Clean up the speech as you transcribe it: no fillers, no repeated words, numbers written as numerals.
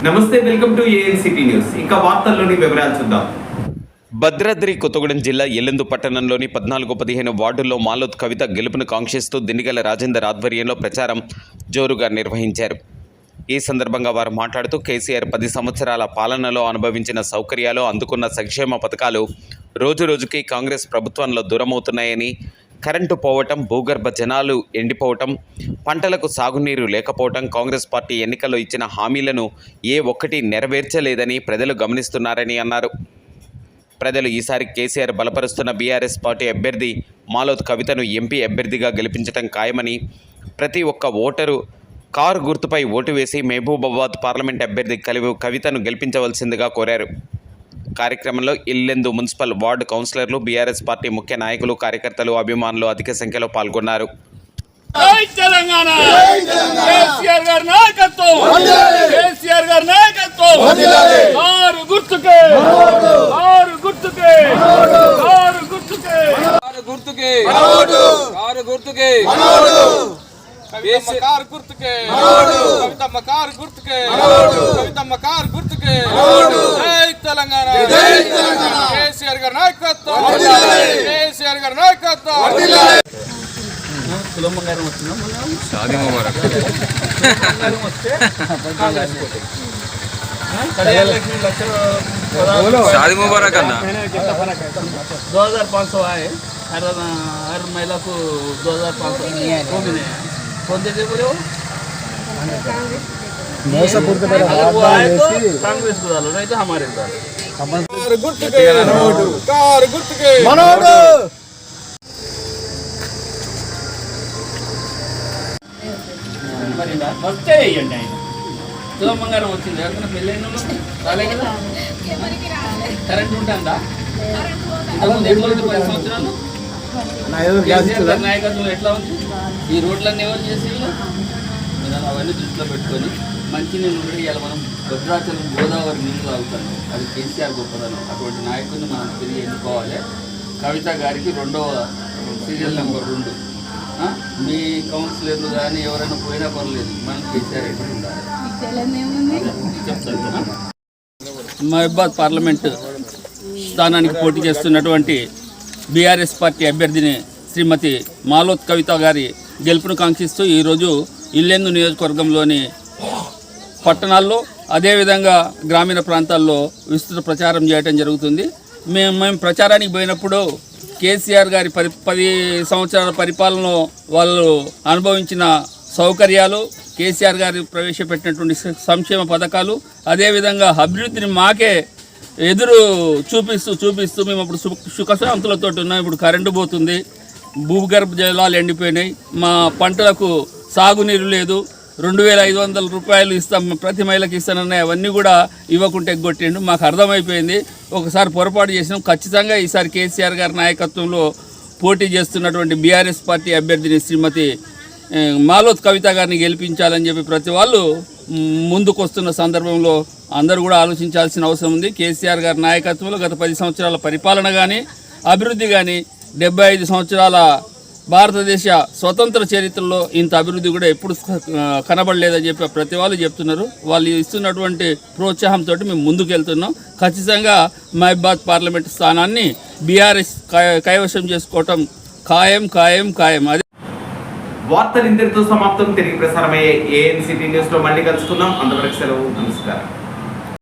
నమస్తే, welcome to ANCT news. ఇక వార్తల్లోని వివరాలు చూద్దాం. భద్రాద్రి కొత్తగూడెం జిల్లా ఎల్లెందు పట్టణంలోని 14-15 వార్డుల్లో మాలోత్ కవిత గెలుపును కాంక్షిస్తూ దిండిగల రాజేందర్ ఆధ్వర్యంలో ప్రచారం జోరుగా నిర్వహించారు. ఈ సందర్భంగా వారు మాట్లాడుతూ కేసీఆర్ 10 సంవత్సరాల పాలనలో అనుభవించిన సౌకర్యాలు, అందుకున్న సంక్షేమ పథకాలు రోజురోజుకి కాంగ్రెస్ ప్రభుత్వంలో దూరమవుతున్నాయని, కరెంటు పోవటం, భూగర్భ జనాలు ఎండిపోవటం, పంటలకు సాగునీరు లేకపోవటం, కాంగ్రెస్ పార్టీ ఎన్నికల్లో ఇచ్చిన హామీలను ఏ ఒక్కటి నెరవేర్చలేదని ప్రజలు గమనిస్తున్నారని అన్నారు. ప్రజలు ఈసారి కేసీఆర్ బలపరుస్తున్న బీఆర్ఎస్ పార్టీ అభ్యర్థి మాలోత్ కవితను ఎంపీ అభ్యర్థిగా గెలిపించడం ఖాయమని, ప్రతి ఒక్క ఓటరు కారు గుర్తుపై ఓటు వేసి మహబూబాబాద్ పార్లమెంట్ అభ్యర్థి కవితను గెలిపించవలసిందిగా కోరారు. కార్యక్రమంలో ఇల్లెందు మున్సిపల్ వార్డు కౌన్సిలర్లు, బీఆర్ఎస్ పార్టీ ముఖ్య నాయకులు, కార్యకర్తలు, అభిమానులు అధిక సంఖ్యలో పాల్గొన్నారు. జై తెలంగాణ, కేసీఆర్ గారి నాయకత్వం, కేసీఆర్ గారి నాయకత్వం. కారు గుర్తుకే, కారు గుర్తుకే, కారు గుర్తుకే, కారు గుర్తుకే, కారు గుర్తుకే, కారు గుర్తుకే, కవితమ్మ కారు గుర్తుకే, కవితమ్మ కారు గుర్తుకే. జై తెలంగాణ, కేసీఆర్ గారి నాయకత్వం, కేసీఆర్ గారి నాయకత్వం. शादी मुबारक शादी मुबारक करना 2500 आए हर महिला को 2500 कौन देते बोले वो कांग्रेस को डालो, नहीं तो हमारे వస్తే వేయండి. ఆయన తులమంగారం వచ్చింది, ఎవరికైనా పెళ్ళైన రాలే కదా. కరెంట్ ఉంటుందా? ఇంతకుముందు ఎట్లా ఉంది? 10 సంవత్సరాలు నాయకత్వం ఎట్లా ఉంది? ఈ రోడ్లన్నీ ఎవరు చేసేళ్ళు? అవన్నీ దృష్టిలో పెట్టుకొని మంచి నీళ్ళు ఉంటే ఇలా మనం భద్రాచలం గోదావరి నీళ్ళు తాగుతాను. అది కేసీఆర్ గొప్పదనం. అటువంటి నాయకుడిని మనం తిరిగి ఎన్నుకోవాలి. కవిత గారికి 2వ సీరియల్ నెంబర్ 2. మీ కౌన్సిలర్లు కానీ ఎవరైనా పోయినా పర్లేదు, మనం కేసీఆర్ ఎప్పుడు ఉండాలి. మహబూబాబాద్ పార్లమెంటు స్థానానికి పోటీ చేస్తున్నటువంటి బీఆర్ఎస్ పార్టీ అభ్యర్థిని శ్రీమతి మాలోత్ కవిత గారి గెలుపును కాంక్షిస్తూ ఈరోజు ఇల్లెందు నియోజకవర్గంలోని పట్టణాల్లో, అదేవిధంగా గ్రామీణ ప్రాంతాల్లో విస్తృత ప్రచారం చేయడం జరుగుతుంది. మేము ప్రచారానికి పోయినప్పుడు కేసీఆర్ గారి 10 సంవత్సరాల పరిపాలనలో వాళ్ళు అనుభవించిన సౌకర్యాలు, కేసీఆర్ గారు ప్రవేశపెట్టినటువంటి సంక్షేమ పథకాలు, అదేవిధంగా అభివృద్ధిని మాకే ఎదురు చూపిస్తూ మేము అప్పుడు సుఖశాంతులతో ఉన్నాం. ఇప్పుడు కరెంటు పోతుంది, భూగర్భ జలాలు ఎండిపోయినాయి, మా పంటలకు సాగునీరు లేదు, 2500 రూపాయలు ఇస్తాం, ప్రతి మహిళకి ఇస్తానన్నాయి, అవన్నీ కూడా ఇవ్వకుంటే ఎగ్గొట్టిండు. మాకు అర్థమైపోయింది, ఒకసారి పొరపాటు చేసినాం. ఖచ్చితంగా ఈసారి కేసీఆర్ గారి నాయకత్వంలో పోటీ చేస్తున్నటువంటి బీఆర్ఎస్ పార్టీ అభ్యర్థిని శ్రీమతి మాలోత్ కవిత గారిని గెలిపించాలని చెప్పి ప్రతి వాళ్ళు ముందుకు వస్తున్న సందర్భంలో అందరూ కూడా ఆలోచించాల్సిన అవసరం ఉంది. కేసీఆర్ గారి నాయకత్వంలో గత 10 సంవత్సరాల పరిపాలన కానీ, అభివృద్ధి కానీ, 75 సంవత్సరాల భారతదేశ స్వతంత్ర చరిత్రలో ఇంత అభివృద్ధి కూడా ఎప్పుడు కనబడలేదని చెప్పి ప్రతి వాళ్ళు చెప్తున్నారు. వాళ్ళు ఇస్తున్నటువంటి ప్రోత్సాహంతో మేము ముందుకు వెళ్తున్నాం. ఖచ్చితంగా మహబూబాబాద్ పార్లమెంటు స్థానాన్ని బీఆర్ఎస్ కైవశం చేసుకోవటం ఖాయం. అదే వార్తలు ఇంతటితో సమాప్తం. తిరిగి ప్రసారమయ్యే ఏఎన్సిటీ న్యూస్లో మళ్ళీ కలుసుకుందాం. అంతవరకు సెలవు, నమస్కారం.